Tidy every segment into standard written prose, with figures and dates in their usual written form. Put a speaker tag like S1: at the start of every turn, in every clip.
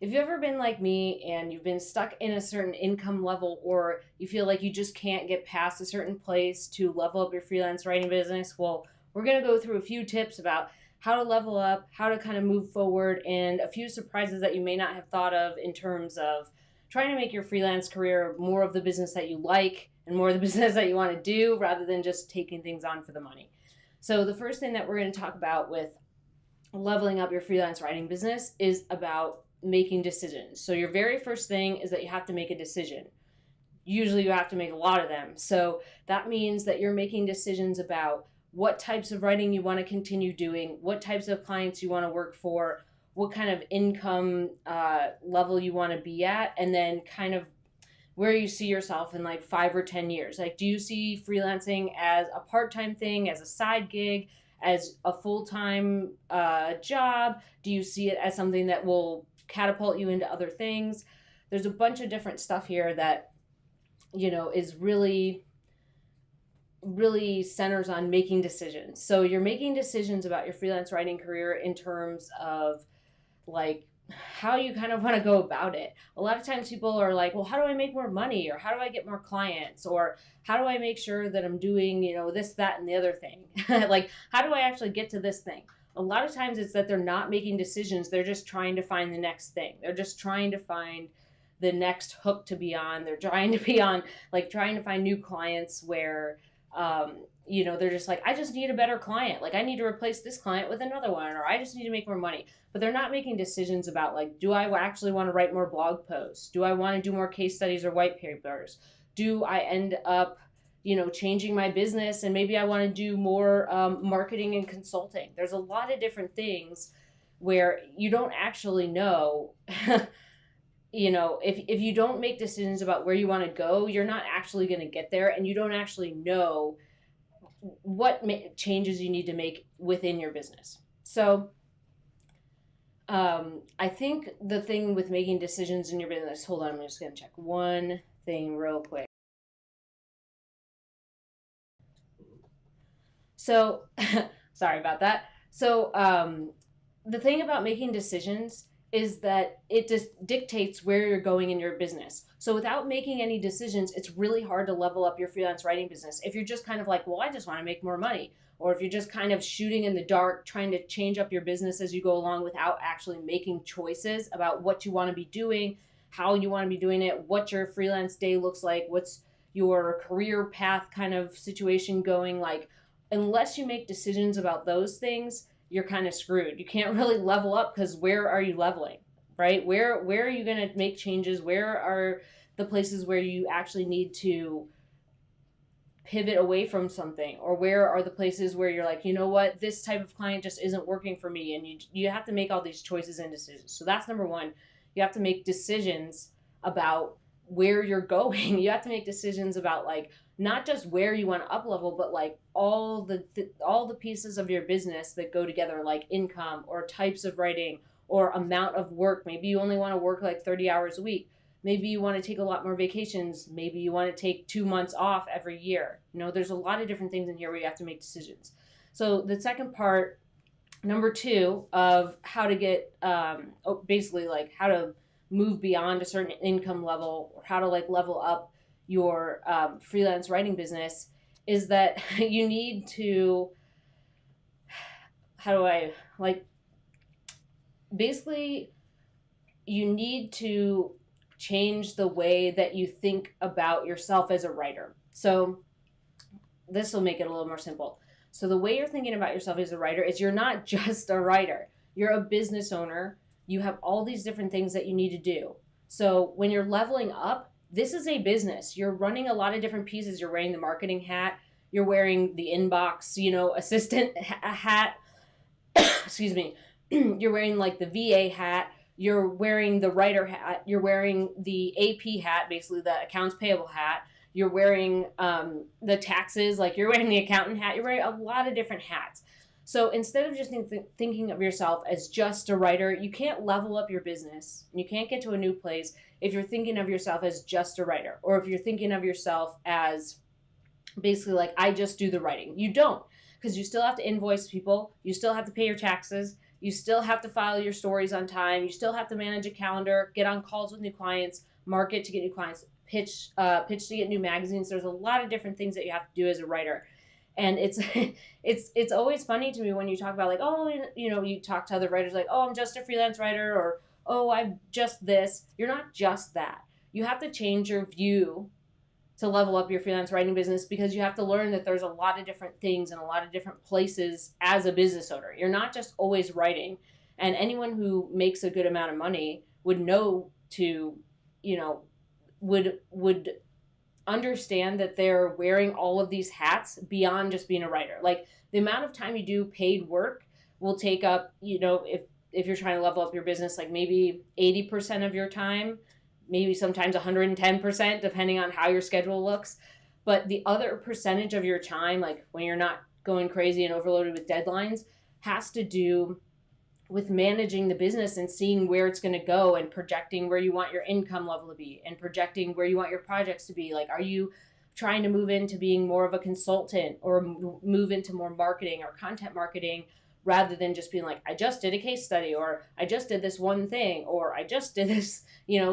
S1: if you've ever been like me and you've been stuck in a certain income level, or you feel like you just can't get past a certain place to level up your freelance writing business, well, we're going to go through a few tips about how to level up, how to kind of move forward, and a few surprises that you may not have thought of in terms of trying to make your freelance career more of the business that you like and more of the business that you want to do rather than just taking things on for the money. So, the first thing that we're going to talk about with leveling up your freelance writing business is about making decisions. So, your very first thing is that you have to make a decision. Usually, you have to make a lot of them. So, that means that you're making decisions about what types of writing you want to continue doing, what types of clients you want to work for, what kind of income level you want to be at, and then kind of where you see yourself in like 5 or 10 years. Like, do you see freelancing as a part-time thing, as a side gig, as a full-time job? Do you see it as something that will catapult you into other things? There's a bunch of different stuff here that, is really centers on making decisions. So you're making decisions about your freelance writing career in terms of like how you kind of want to go about it. A lot of times people are like, well, how do I make more money? Or how do I get more clients? Or how do I make sure that I'm doing, this, that, and the other thing? Like, how do I actually get to this thing? A lot of times it's that they're not making decisions. They're just trying to find the next thing. They're just trying to find the next hook to be on. They're trying to be on, like, trying to find new clients where, they're just like, I just need a better client. Like, I need to replace this client with another one, or I just need to make more money. But they're not making decisions about, like, do I actually want to write more blog posts? Do I want to do more case studies or white papers? Do I end up, changing my business and maybe I want to do more marketing and consulting? There's a lot of different things where you don't actually know. If you don't make decisions about where you want to go, you're not actually going to get there, and you don't actually know what changes you need to make within your business. So I think the thing with making decisions in your business, hold on, I'm just going to check one thing real quick. So, sorry about that. So, the thing about making decisions is that it just dictates where you're going in your business. So without making any decisions, it's really hard to level up your freelance writing business. If you're just kind of like, well, I just want to make more money, or if you're just kind of shooting in the dark, trying to change up your business as you go along without actually making choices about what you want to be doing, how you want to be doing it, what your freelance day looks like, what's your career path kind of situation going, like, unless you make decisions about those things, you're kind of screwed. You can't really level up because where are you leveling, right? Where are you going to make changes? Where are the places where you actually need to pivot away from something? Or where are the places where you're like, you know what, this type of client just isn't working for me? And you have to make all these choices and decisions. So that's number one. You have to make decisions about where you're going. You have to make decisions about, like, not just where you want to up level, but like all the pieces of your business that go together, like income or types of writing or amount of work. Maybe you only want to work like 30 hours a week. Maybe you want to take a lot more vacations. Maybe you want to take 2 months off every year. There's a lot of different things in here where you have to make decisions. So the second part, number two, of how to get, basically like how to move beyond a certain income level, or how to like level up your freelance writing business, is that you need to, how do I, like, basically you need to change the way that you think about yourself as a writer. So this will make it a little more simple. So the way you're thinking about yourself as a writer is you're not just a writer. You're a business owner. You have all these different things that you need to do. So when you're leveling up, this is a business. You're running a lot of different pieces. You're wearing the marketing hat. You're wearing the inbox, assistant hat. Excuse me. You're wearing like the VA hat. You're wearing the writer hat. You're wearing the AP hat, basically the accounts payable hat. You're wearing the taxes, like you're wearing the accountant hat. You're wearing a lot of different hats. So instead of just thinking of yourself as just a writer, you can't level up your business. You can't get to a new place if you're thinking of yourself as just a writer, or if you're thinking of yourself as basically like, I just do the writing. You don't, because you still have to invoice people. You still have to pay your taxes. You still have to file your stories on time. You still have to manage a calendar, get on calls with new clients, market to get new clients, pitch to get new magazines. There's a lot of different things that you have to do as a writer. And it's it's always funny to me when you talk about like, oh, you talk to other writers like, oh, I'm just a freelance writer, or oh, I'm just this. You're not just that. You have to change your view to level up your freelance writing business, because you have to learn that there's a lot of different things and a lot of different places as a business owner. You're not just always writing. And anyone who makes a good amount of money would know to, you know, would understand that they're wearing all of these hats beyond just being a writer. Like the amount of time you do paid work will take up, if you're trying to level up your business, like maybe 80% of your time, maybe sometimes 110%, depending on how your schedule looks. But the other percentage of your time, like when you're not going crazy and overloaded with deadlines, has to do with managing the business and seeing where it's going to go and projecting where you want your income level to be and projecting where you want your projects to be. Like, are you trying to move into being more of a consultant or move into more marketing or content marketing, rather than just being like, I just did a case study, or I just did this one thing, or I just did this,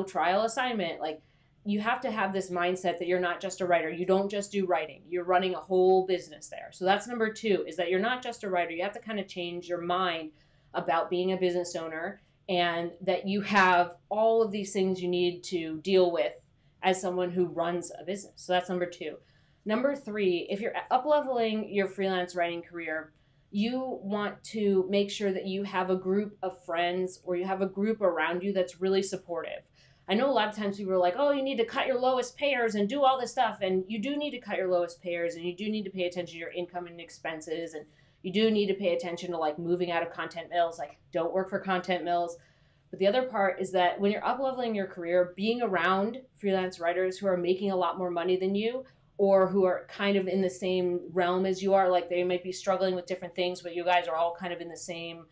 S1: trial assignment. Like, you have to have this mindset that you're not just a writer. You don't just do writing. You're running a whole business there. So that's number 2, is that you're not just a writer. You have to kind of change your mind about being a business owner, and that you have all of these things you need to deal with as someone who runs a business. So that's number 2. Number 3, if you're up-leveling your freelance writing career, you want to make sure that you have a group of friends, or you have a group around you that's really supportive. I know a lot of times people are like, oh, you need to cut your lowest payers and do all this stuff. And you do need to cut your lowest payers, and you do need to pay attention to your income and expenses. And you do need to pay attention to like moving out of content mills. Like, don't work for content mills. But the other part is that when you're up-leveling your career, being around freelance writers who are making a lot more money than you, or who are kind of in the same realm as you are, like they might be struggling with different things, but you guys are all kind of in the same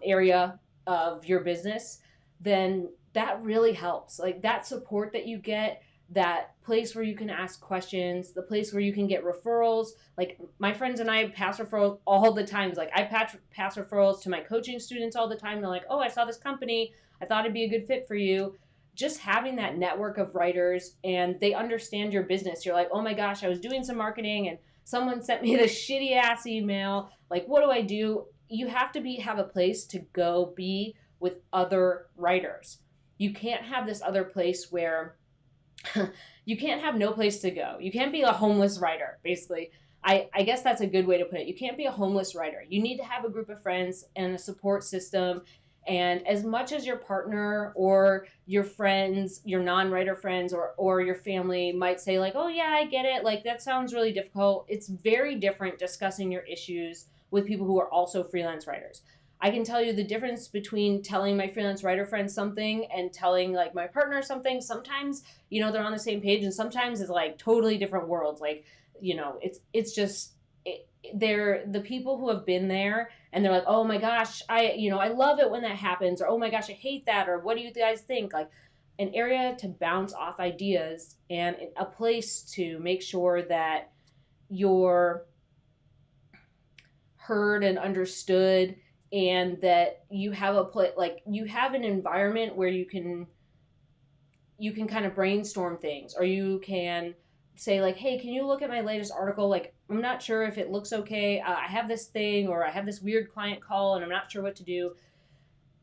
S1: area of your business, then that really helps. Like, that support that you get, that place where you can ask questions, the place where you can get referrals. Like, my friends and I pass referrals all the time. Like, I pass referrals to my coaching students all the time. They're like, oh, I saw this company, I thought it'd be a good fit for you. Just having that network of writers, and they understand your business. You're like, oh my gosh, I was doing some marketing and someone sent me this shitty ass email. Like, what do I do? You have to have a place to go be with other writers. You can't have this other place where you can't have no place to go. You can't be a homeless writer, basically. I guess that's a good way to put it. You can't be a homeless writer. You need to have a group of friends and a support system. And as much as your partner or your friends, your non-writer friends, or your family might say like, oh yeah, I get it, like that sounds really difficult, it's very different discussing your issues with people who are also freelance writers. I can tell you the difference between telling my freelance writer friends something and telling like my partner something. Sometimes, they're on the same page, and sometimes it's like totally different worlds. Like, it's just, they're the people who have been there, and they're like, oh my gosh, I love it when that happens, or oh my gosh, I hate that, or what do you guys think? Like, an area to bounce off ideas, and a place to make sure that you're heard and understood, and that you have you have an environment where you can kind of brainstorm things, or you can say like, hey, can you look at my latest article? Like, I'm not sure if it looks okay. I have this thing, or I have this weird client call and I'm not sure what to do.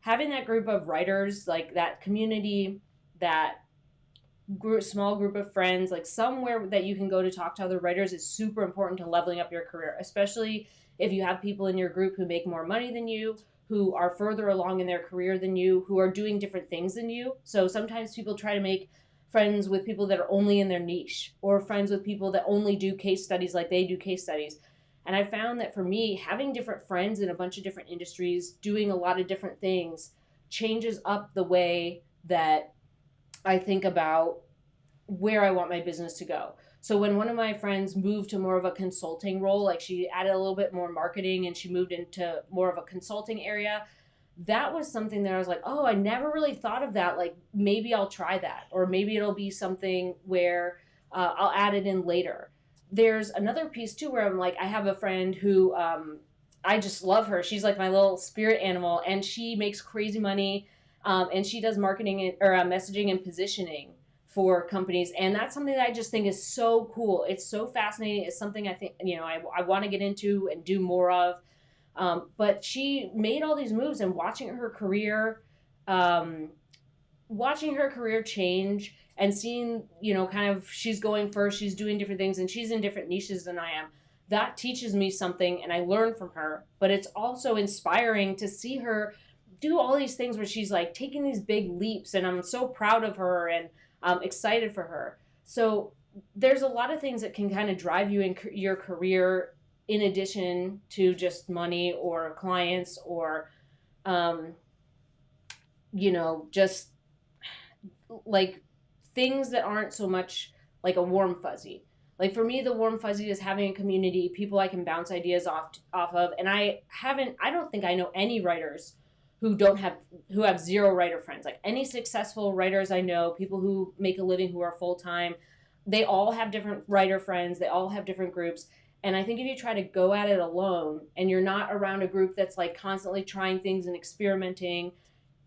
S1: Having that group of writers, like that community, that small group of friends, like somewhere that you can go to talk to other writers, is super important to leveling up your career, especially if you have people in your group who make more money than you, who are further along in their career than you, who are doing different things than you. So sometimes people try to make friends with people that are only in their niche, or friends with people that only do case studies like they do case studies. And I found that for me, having different friends in a bunch of different industries doing a lot of different things changes up the way that I think about where I want my business to go. So when one of my friends moved to more of a consulting role, like she added a little bit more marketing and she moved into more of a consulting area, that was something that I was like, oh, I never really thought of that. Like, maybe I'll try that, or maybe it'll be something where I'll add it in later. There's another piece too where I'm like, I have a friend who I just love her. She's like my little spirit animal, and she makes crazy money, and she does marketing or messaging and positioning for companies, and that's something that I just think is so cool. It's so fascinating. It's something I think I want to get into and do more of. But she made all these moves, and um, watching her career change and seeing, kind of she's going first, she's doing different things, and she's in different niches than I am. That teaches me something, and I learn from her. But it's also inspiring to see her do all these things where she's like taking these big leaps, and I'm so proud of her and excited for her. So there's a lot of things that can kind of drive you in your career in addition to just money or clients or um, just like things that aren't so much like a warm fuzzy. Like for me, the warm fuzzy is having a community, people I can bounce ideas off of. And I don't think I know any writers who have zero writer friends. Like any successful writers I know, people who make a living who are full time, they all have different writer friends. They all have different groups. And I think if you try to go at it alone and you're not around a group that's like constantly trying things and experimenting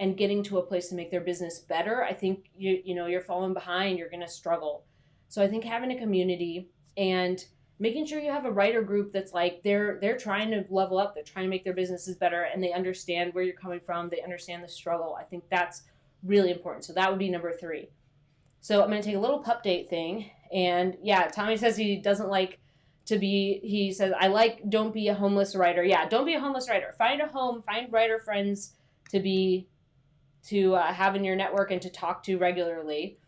S1: and getting to a place to make their business better, I think you're falling behind, you're going to struggle. So I think having a community and making sure you have a writer group that's like they're trying to level up, they're trying to make their businesses better, and they understand where you're coming from, they understand the struggle. I think that's really important. So that would be number 3. So I'm going to take a little pup date thing. And yeah, Tommy says he doesn't like he says, I like, don't be a homeless writer. Yeah, don't be a homeless writer. Find a home, find writer friends to have in your network and to talk to regularly.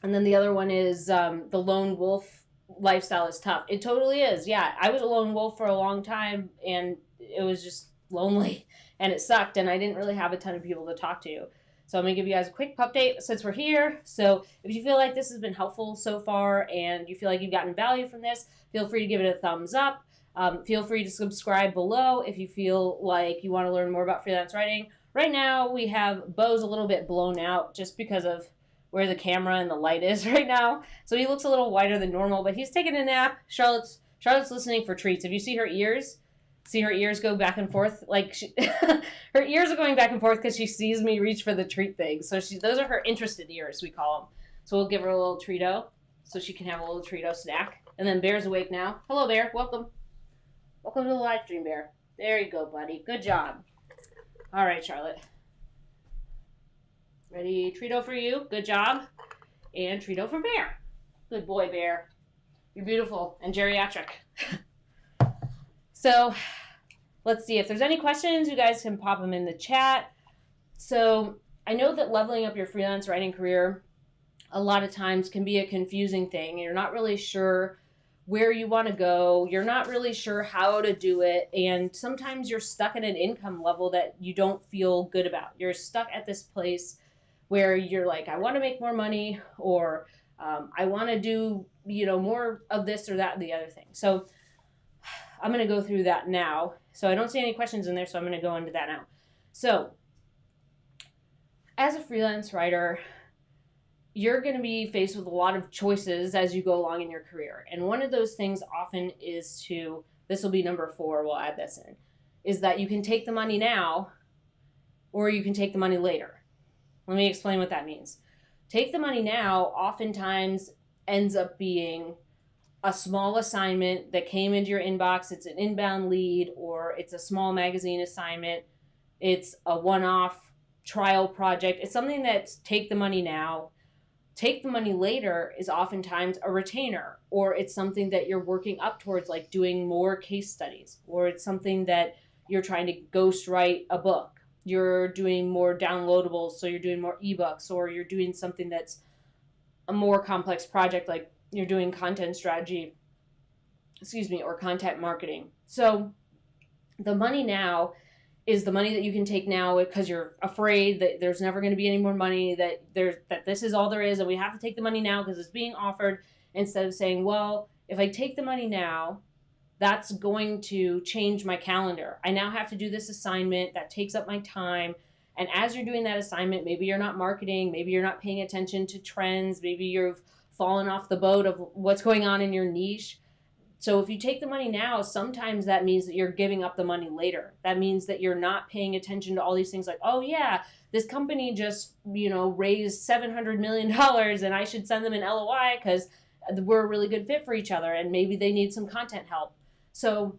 S1: And then the other one is the lone wolf lifestyle is tough. It totally is. Yeah, I was a lone wolf for a long time, and it was just lonely, and it sucked, and I didn't really have a ton of people to talk to. So I'm going to give you guys a quick update since we're here. So if you feel like this has been helpful so far and you feel like you've gotten value from this, feel free to give it a thumbs up. Feel free to subscribe below if you feel like you want to learn more about freelance writing. Right now, we have Bo's a little bit blown out just because of where the camera and the light is right now. So he looks a little whiter than normal, but he's taking a nap. Charlotte's listening for treats. If you see her ears, go back and forth. Like her ears are going back and forth because she sees me reach for the treat thing. So those are her interested ears, we call them. So we'll give her a little treato so she can have a little treato snack. And then Bear's awake now. Hello, Bear. Welcome. Welcome to the live stream, Bear. There you go, buddy. Good job. All right, Charlotte. Ready, treato for you. Good job. And treato for Bear. Good boy, Bear. You're beautiful and geriatric. So let's see if there's any questions. You guys can pop them in the chat. So I know that leveling up your freelance writing career a lot of times can be a confusing thing. You're not really sure where you want to go. You're not really sure how to do it. And sometimes you're stuck at an income level that you don't feel good about. You're stuck at this place where you're like, I want to make more money, or I want to do, more of this or that and the other thing. So I'm going to go through that now. So I don't see any questions in there, so I'm going to go into that now. So as a freelance writer, you're going to be faced with a lot of choices as you go along in your career. And one of those things often is this will be number 4, we'll add this in, is that you can take the money now or you can take the money later. Let me explain what that means. Take the money now oftentimes ends up being a small assignment that came into your inbox. It's an inbound lead, or it's a small magazine assignment. It's a one-off trial project. It's something that's take the money now. Take the money later is oftentimes a retainer, or it's something that you're working up towards, like doing more case studies, or it's something that you're trying to ghostwrite a book. You're doing more downloadables, so you're doing more ebooks, or you're doing something that's a more complex project, like you're doing content strategy, or content marketing. So the money now is the money that you can take now because you're afraid that there's never going to be any more money, that this is all there is, and we have to take the money now because it's being offered, instead of saying, well, if I take the money now, that's going to change my calendar. I now have to do this assignment that takes up my time. And as you're doing that assignment, maybe you're not marketing, maybe you're not paying attention to trends, maybe you've fallen off the boat of what's going on in your niche. So if you take the money now, sometimes that means that you're giving up the money later. That means that you're not paying attention to all these things like, oh yeah, this company just, raised $700 million and I should send them an LOI because we're a really good fit for each other and maybe they need some content help. So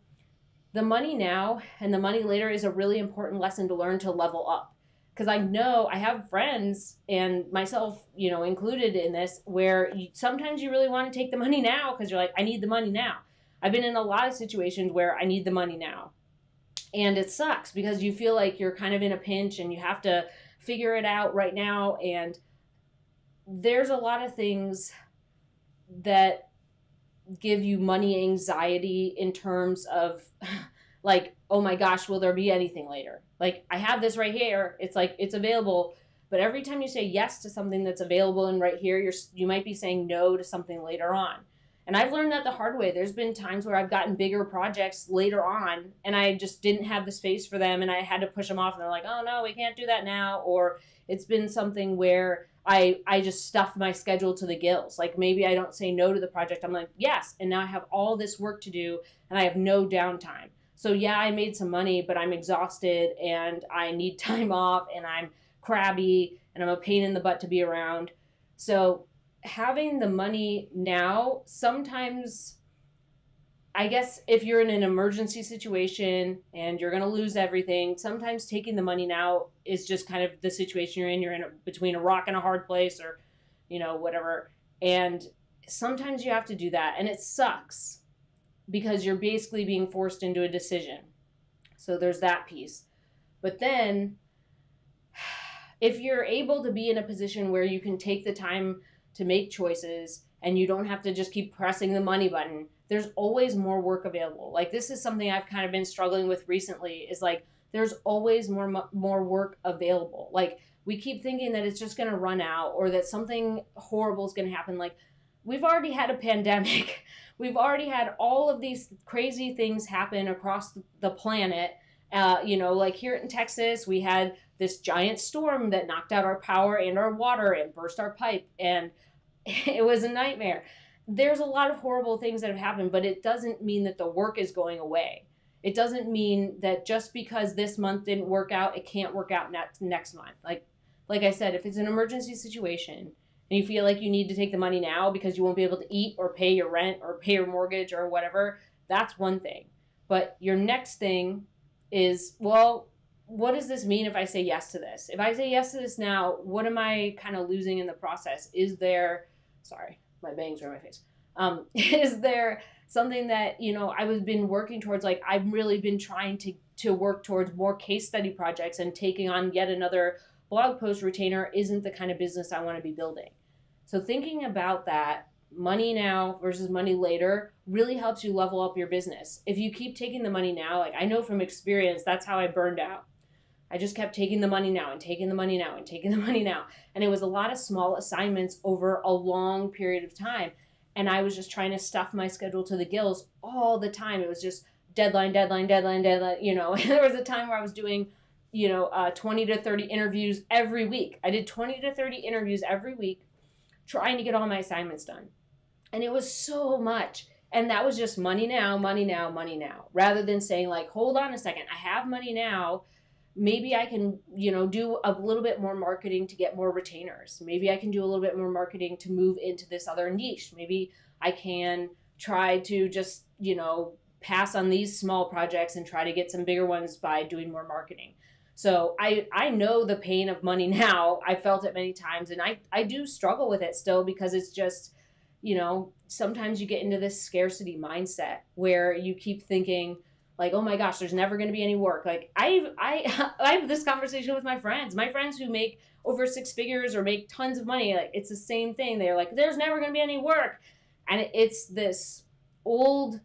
S1: the money now and the money later is a really important lesson to learn to level up. Because I know I have friends and myself, included in this, where sometimes you really want to take the money now because you're like, I need the money now. I've been in a lot of situations where I need the money now. And it sucks because you feel like you're kind of in a pinch and you have to figure it out right now. And there's a lot of things that give you money anxiety in terms of like, oh my gosh, will there be anything later? Like, I have this right here. It's like, it's available. But every time you say yes to something that's available and right here, you might be saying no to something later on. And I've learned that the hard way. There's been times where I've gotten bigger projects later on and I just didn't have the space for them and I had to push them off and they're like, oh no, we can't do that now. Or it's been something where I just stuff my schedule to the gills. Like maybe I don't say no to the project. I'm like, yes. And now I have all this work to do and I have no downtime. So yeah, I made some money, but I'm exhausted and I need time off and I'm crabby and I'm a pain in the butt to be around. So having the money now, sometimes, I guess if you're in an emergency situation and you're going to lose everything, sometimes taking the money now is just kind of the situation you're in. You're in between a rock and a hard place or, whatever. And sometimes you have to do that. And it sucks because you're basically being forced into a decision. So there's that piece. But then if you're able to be in a position where you can take the time to make choices and you don't have to just keep pressing the money button, there's always more work available. Like this is something I've kind of been struggling with recently is like there's always more work available. Like we keep thinking that it's just going to run out or that something horrible is going to happen. Like we've already had a pandemic. We've already had all of these crazy things happen across the planet. Like here in Texas, we had this giant storm that knocked out our power and our water and burst our pipe. And it was a nightmare. There's a lot of horrible things that have happened, but it doesn't mean that the work is going away. It doesn't mean that just because this month didn't work out, it can't work out next month. Like I said, if it's an emergency situation and you feel like you need to take the money now because you won't be able to eat or pay your rent or pay your mortgage or whatever, that's one thing. But your next thing is, well, what does this mean if I say yes to this? If I say yes to this now, what am I kind of losing in the process? Sorry, my bangs are in my face. Is there something that, I've been working towards? Like I've really been trying to work towards more case study projects and taking on yet another blog post retainer isn't the kind of business I want to be building. So thinking about that, money now versus money later really helps you level up your business. If you keep taking the money now, like I know from experience, that's how I burned out. I just kept taking the money now and taking the money now and taking the money now. And it was a lot of small assignments over a long period of time. And I was just trying to stuff my schedule to the gills all the time. It was just deadline, deadline, deadline, deadline. There was a time where I was doing, 20 to 30 interviews every week. I did 20 to 30 interviews every week trying to get all my assignments done. And it was so much. And that was just money now, money now, money now. Rather than saying like, hold on a second, I have money now. Maybe I can, do a little bit more marketing to get more retainers. Maybe I can do a little bit more marketing to move into this other niche. Maybe I can try to just, pass on these small projects and try to get some bigger ones by doing more marketing. So I know the pain of money now. I felt it many times and I do struggle with it still because it's just, sometimes you get into this scarcity mindset where you keep thinking, like, oh my gosh, there's never going to be any work. Like I have this conversation with my friends who make over 6 figures or make tons of money. Like it's the same thing. They're like, there's never going to be any work. And it's this old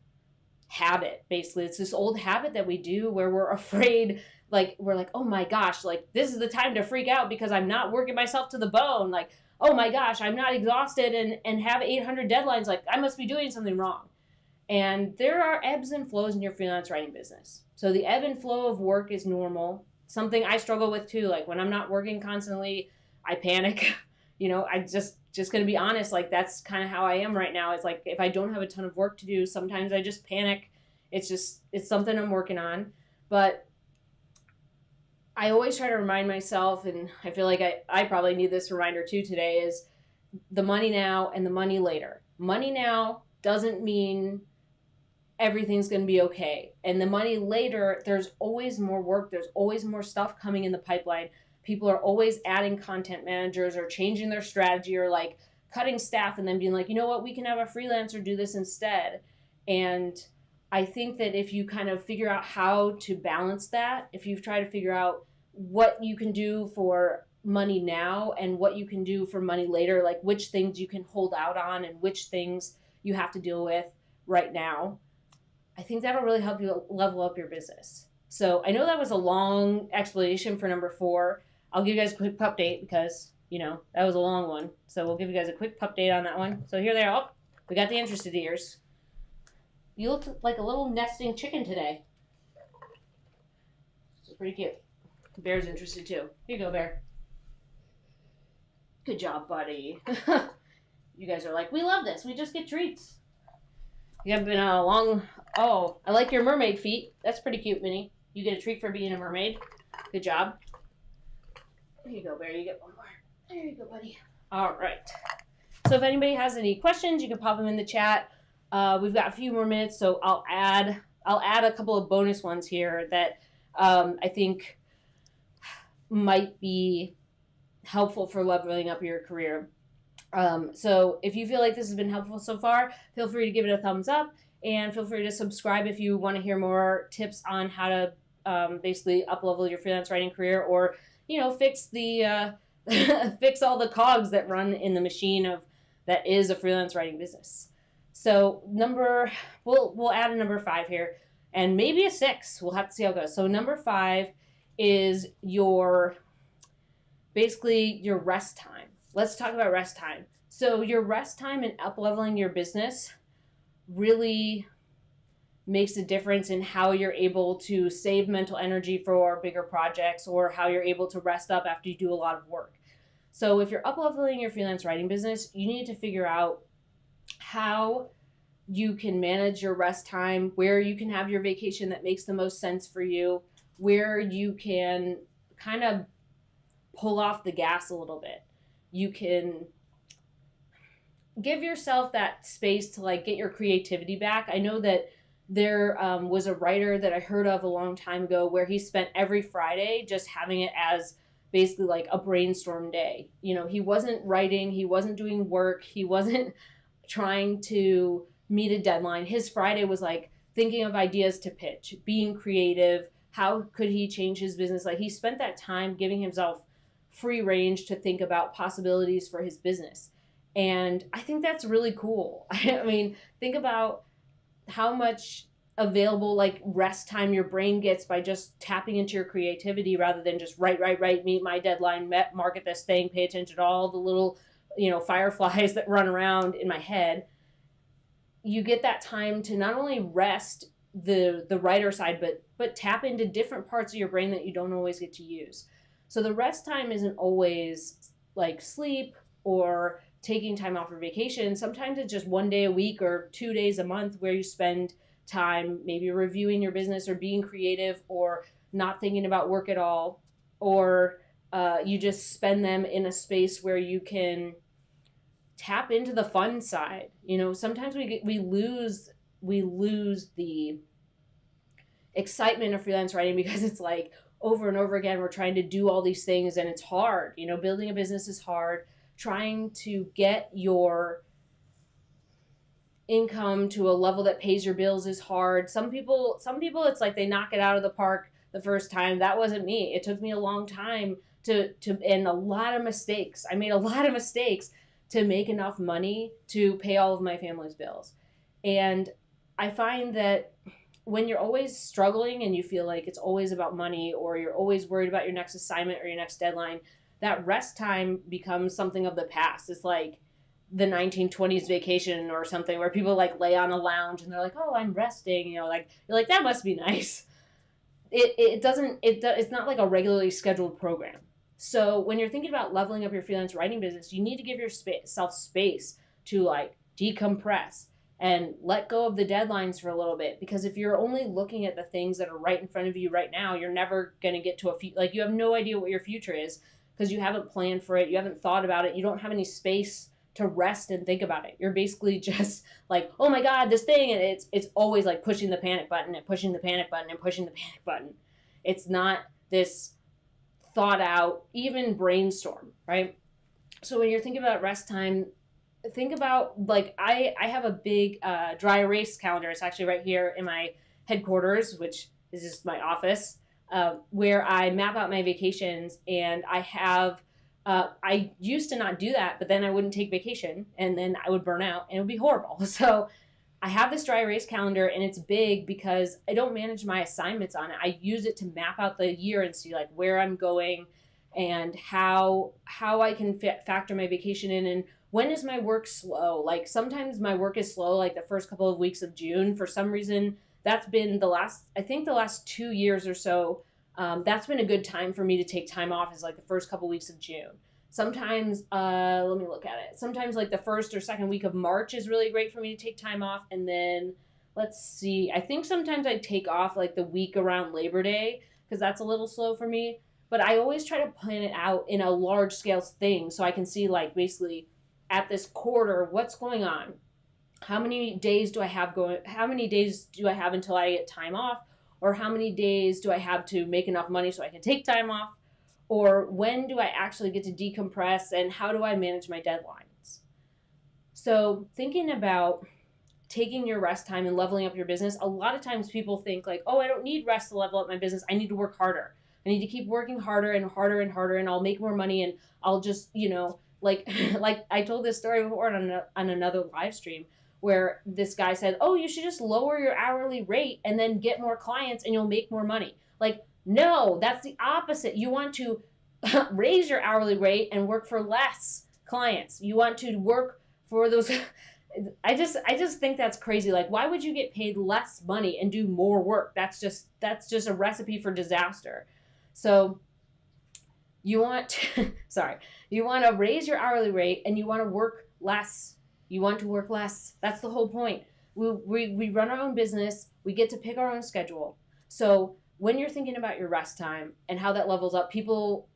S1: habit, basically. It's this old habit that we do where we're afraid, like we're like, oh my gosh, like this is the time to freak out because I'm not working myself to the bone. Like, oh my gosh, I'm not exhausted and have 800 deadlines. Like I must be doing something wrong. And there are ebbs and flows in your freelance writing business. So the ebb and flow of work is normal. Something I struggle with too. Like when I'm not working constantly, I panic. I just going to be honest, like that's kind of how I am right now. It's like if I don't have a ton of work to do, sometimes I just panic. It's something I'm working on. But I always try to remind myself, and I feel like I probably need this reminder too today, is the money now and the money later. Money now doesn't mean everything's going to be okay. And the money later, there's always more work, there's always more stuff coming in the pipeline. People are always adding content managers or changing their strategy or like cutting staff and then being like, you know what, we can have a freelancer do this instead. And I think that if you kind of figure out how to balance that, if you've tried to figure out what you can do for money now and what you can do for money later, like which things you can hold out on and which things you have to deal with right now, I think that'll really help you level up your business. So I know that was a long explanation for number 4. I'll give you guys a quick update because, that was a long one. So we'll give you guys a quick update on that one. So here they are. Oh, we got the interested ears. You look like a little nesting chicken today. It's pretty cute. Bear's interested too. Here you go, Bear. Good job, buddy. You guys are like, we love this. We just get treats. You have been a long... Oh, I like your mermaid feet. That's pretty cute, Minnie. You get a treat for being a mermaid. Good job. Here you go, Bear. You get one more. There you go, buddy. All right. So if anybody has any questions, you can pop them in the chat. We've got a few more minutes, so I'll add a couple of bonus ones here that I think might be helpful for leveling up your career. So if you feel like this has been helpful so far, feel free to give it a thumbs up and feel free to subscribe if you want to hear more tips on how to basically up-level your freelance writing career or, fix the fix all the cogs that run in the machine that is a freelance writing business. So we'll add a number 5 here and maybe a 6. We'll have to see how it goes. So number 5 is basically your rest time. Let's talk about rest time. So your rest time in up-leveling your business really makes a difference in how you're able to save mental energy for bigger projects or how you're able to rest up after you do a lot of work. So if you're up-leveling your freelance writing business, you need to figure out how you can manage your rest time, where you can have your vacation that makes the most sense for you, where you can kind of pull off the gas a little bit. You can give yourself that space to like get your creativity back. I know that there was a writer that I heard of a long time ago where he spent every Friday just having it as basically like a brainstorm day. He wasn't writing, he wasn't doing work, he wasn't trying to meet a deadline. His Friday was like thinking of ideas to pitch, being creative, how could he change his business? Like he spent that time giving himself free range to think about possibilities for his business. And I think that's really cool. I mean, think about how much available like rest time your brain gets by just tapping into your creativity rather than just write, meet my deadline, market this thing, pay attention to all the little, fireflies that run around in my head. You get that time to not only rest the writer side, but tap into different parts of your brain that you don't always get to use. So the rest time isn't always like sleep or taking time off for vacation. Sometimes it's just 1 day a week or 2 days a month where you spend time maybe reviewing your business or being creative or not thinking about work at all, or you just spend them in a space where you can tap into the fun side. Sometimes we lose the excitement of freelance writing because it's like over and over again we're trying to do all these things and it's hard. Building a business is hard. Trying to get your income to a level that pays your bills is hard. Some people it's like they knock it out of the park the first time. That wasn't me. It took me a long time to and a lot of mistakes. I made a lot of mistakes to make enough money to pay all of my family's bills. And I find that when you're always struggling and you feel like it's always about money or you're always worried about your next assignment or your next deadline, that rest time becomes something of the past. It's like the 1920s vacation or something where people like lay on a lounge and they're like, oh, I'm resting. You're like, that must be nice. It's not like a regularly scheduled program. So when you're thinking about leveling up your freelance writing business, you need to give yourself space to like decompress and let go of the deadlines for a little bit. Because if you're only looking at the things that are right in front of you right now, you're never going to get to like you have no idea what your future is because you haven't planned for it, you haven't thought about it, you don't have any space to rest and think about it. You're basically just like, oh my god, this thing, and it's always like pushing the panic button and pushing the panic button and pushing the panic button. It's not this thought out, even brainstorm, right? So when you're thinking about rest time, think about like I have a big dry erase calendar. It's actually right here in my headquarters, which is just my office, where I map out my vacations. And I have I used to not do that, but then I wouldn't take vacation, and then I would burn out, and it would be horrible. So I have this dry erase calendar, and it's big because I don't manage my assignments on it. I use it to map out the year and see like where I'm going and how I can factor my vacation in, and when is my work slow. Like sometimes my work is slow like the first couple of weeks of June. For some reason, that's been the last 2 years or so. That's been a good time for me to take time off, is like the first couple weeks of June. Sometimes, let me look at it. Sometimes like the first or second week of March is really great for me to take time off. And then let's see, I think sometimes I take off like the week around Labor Day because that's a little slow for me. But I always try to plan it out in a large scale thing so I can see like basically at this quarter what's going on. How many days do I have going? How many days do I have until I get time off? Or how many days do I have to make enough money so I can take time off? Or when do I actually get to decompress, and how do I manage my deadlines? So thinking about taking your rest time and leveling up your business, a lot of times people think like, oh, I don't need rest to level up my business. I need to work harder. I need to keep working harder and harder and harder, and I'll make more money, and I'll just, like like I told this story before on another live stream where this guy said, oh, you should just lower your hourly rate and then get more clients and you'll make more money. Like, no, that's the opposite. You want to raise your hourly rate and work for less clients. You want to work for those I just think that's crazy. Like, why would you get paid less money and do more work? That's just a recipe for disaster. So you want to, sorry, you want to raise your hourly rate and you want to work less. You want to work less. That's the whole point. We run our own business. We get to pick our own schedule. So when you're thinking about your rest time and how that levels up, people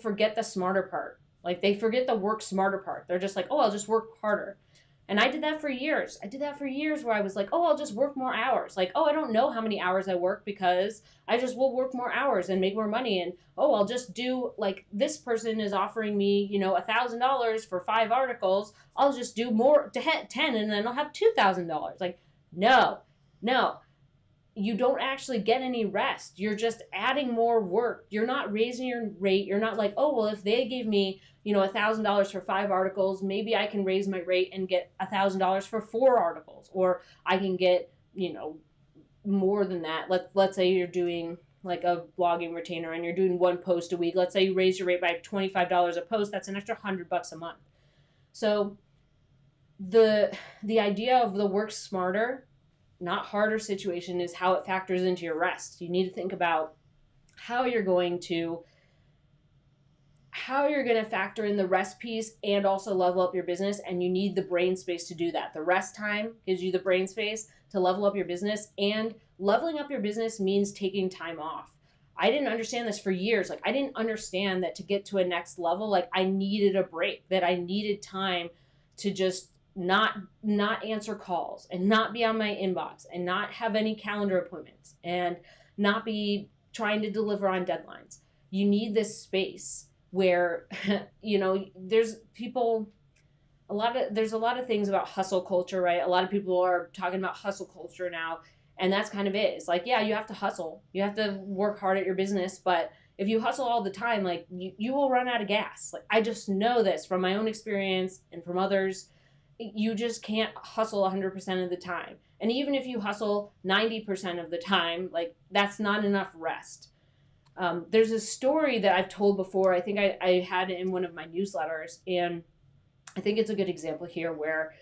S1: forget the smarter part. Like they forget the work smarter part. They're just like, oh, I'll just work harder. And I did that for years. I did that for years where I was like, oh, I'll just work more hours. Like, oh, I don't know how many hours I work because I just will work more hours and make more money. And, oh, I'll just do like this person is offering me, $1,000 for 5 articles. I'll just do more to 10 and then I'll have $2,000. Like, no, no. You don't actually get any rest. You're just adding more work. You're not raising your rate. You're not like, oh, well, if they gave me, $1,000 for 5 articles, maybe I can raise my rate and get $1,000 for 4 articles, or I can get, more than that. Let's say you're doing like a blogging retainer and you're doing one post a week. Let's say you raise your rate by $25 a post. That's an extra $100 a month. So the idea of the work smarter, not harder situation is how it factors into your rest. You need to think about how you're going to factor in the rest piece and also level up your business, and you need the brain space to do that. The rest time gives you the brain space to level up your business, and leveling up your business means taking time off. I didn't understand this for years. Like I didn't understand that to get to a next level, like I needed a break, that I needed time to just not answer calls and not be on my inbox and not have any calendar appointments and not be trying to deliver on deadlines. You need this space where there's a lot of things about hustle culture, right? A lot of people are talking about hustle culture now, and that's kind of it. It's like, yeah, you have to hustle, you have to work hard at your business, but if you hustle all the time, like you will run out of gas. Like I just know this from my own experience and from others. You just can't hustle 100% of the time. And even if you hustle 90% of the time, like that's not enough rest. There's a story that I've told before. I think I had it in one of my newsletters, and I think it's a good example here where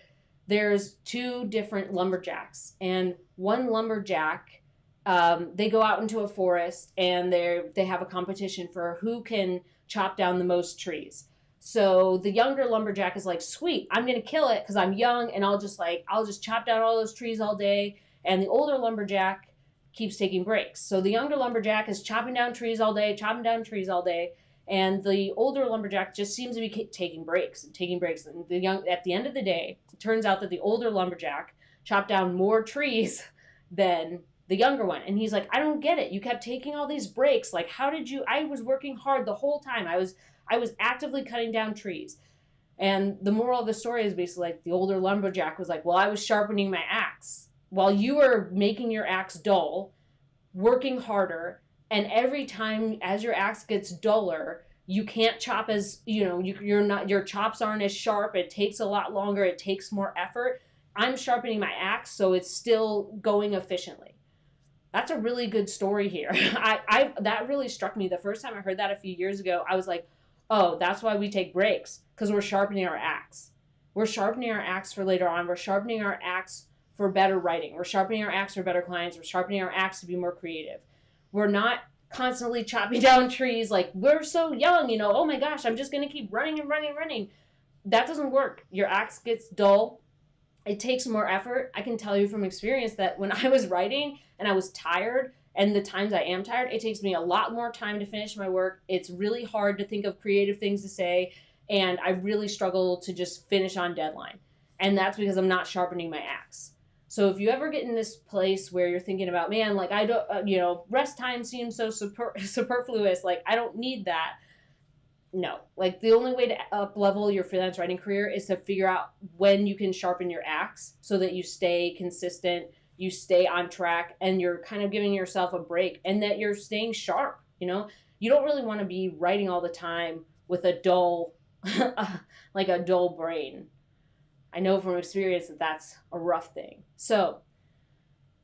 S1: there's two different lumberjacks, and one lumberjack, they go out into a forest and they have a competition for who can chop down the most trees. So the younger lumberjack is like, sweet, I'm gonna kill it because I'm young and I'll just chop down all those trees all day. And the older lumberjack keeps taking breaks. So the younger lumberjack is chopping down trees all day, chopping down trees all day, and the older lumberjack just seems to be taking breaks and taking breaks. And at the end of the day, it turns out that the older lumberjack chopped down more trees than the younger one. And he's like, I don't get it. You kept taking all these breaks. Like, how did you? I was working hard the whole time. I was actively cutting down trees. And the moral of the story is basically like the older lumberjack was like, well, I was sharpening my axe while you were making your axe dull, working harder. And every time as your axe gets duller, you can't chop as, your chops aren't as sharp. It takes a lot longer. It takes more effort. I'm sharpening my axe, so it's still going efficiently. That's a really good story here. That really struck me. The first time I heard that a few years ago, I was like, oh, that's why we take breaks, because we're sharpening our axe. We're sharpening our axe for later on. We're sharpening our axe for better writing. We're sharpening our axe for better clients. We're sharpening our axe to be more creative. We're not constantly chopping down trees like we're so young, oh my gosh, I'm just going to keep running and running and running. That doesn't work. Your axe gets dull. It takes more effort. I can tell you from experience that when I was writing and I was tired, and the times I am tired, it takes me a lot more time to finish my work. It's really hard to think of creative things to say, and I really struggle to just finish on deadline. And that's because I'm not sharpening my axe. So if you ever get in this place where you're thinking about, man, like I don't, rest time seems so superfluous, like I don't need that. No, like the only way to up level your freelance writing career is to figure out when you can sharpen your axe so that you stay consistent, you stay on track, and you're kind of giving yourself a break, and that you're staying sharp. You don't really want to be writing all the time with a dull, like a dull brain. I know from experience that that's a rough thing. So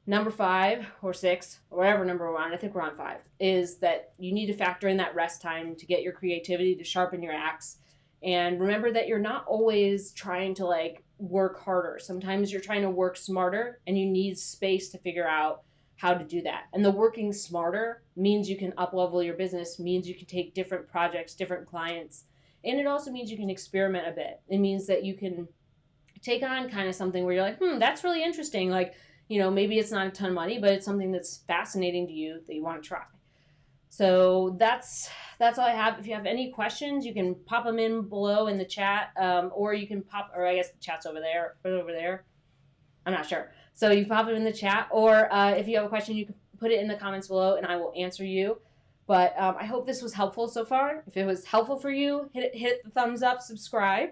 S1: number 5 or 6 or whatever number we're on, I think we're on 5, is that you need to factor in that rest time to get your creativity, to sharpen your axe. And remember that you're not always trying to like work harder. Sometimes you're trying to work smarter, and you need space to figure out how to do that. And the working smarter means you can up level your business, means you can take different projects, different clients. And it also means you can experiment a bit. It means that you can take on kind of something where you're like, that's really interesting. Like, maybe it's not a ton of money, but it's something that's fascinating to you that you want to try. So that's all I have. If you have any questions, you can pop them in below in the chat, or you can or I guess the chat's over there. I'm not sure. So you pop it in the chat, or if you have a question, you can put it in the comments below, and I will answer you. But I hope this was helpful so far. If it was helpful for you, hit the thumbs up, subscribe.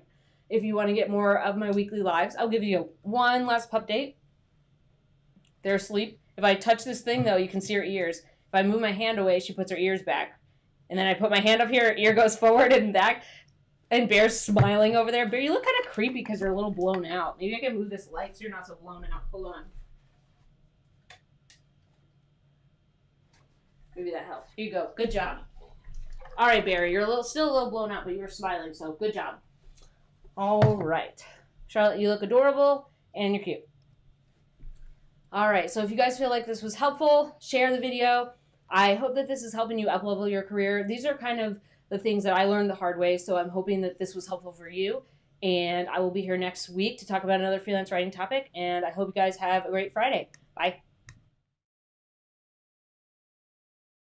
S1: If you want to get more of my weekly lives, I'll give you one last update. They're asleep. If I touch this thing, though, you can see her ears. If I move my hand away, she puts her ears back. And then I put my hand up here, her ear goes forward and back. And Bear's smiling over there. Bear, you look kind of creepy because you're a little blown out. Maybe I can move this light so you're not so blown out. Hold on. Maybe that helps. Here you go. Good job. All right, Bear, you're still a little blown out, but you were smiling, so good job. All right. Charlotte, you look adorable, and you're cute. All right, so if you guys feel like this was helpful, share the video. I hope that this is helping you up-level your career. These are kind of the things that I learned the hard way, so I'm hoping that this was helpful for you. And I will be here next week to talk about another freelance writing topic, and I hope you guys have a great Friday. Bye.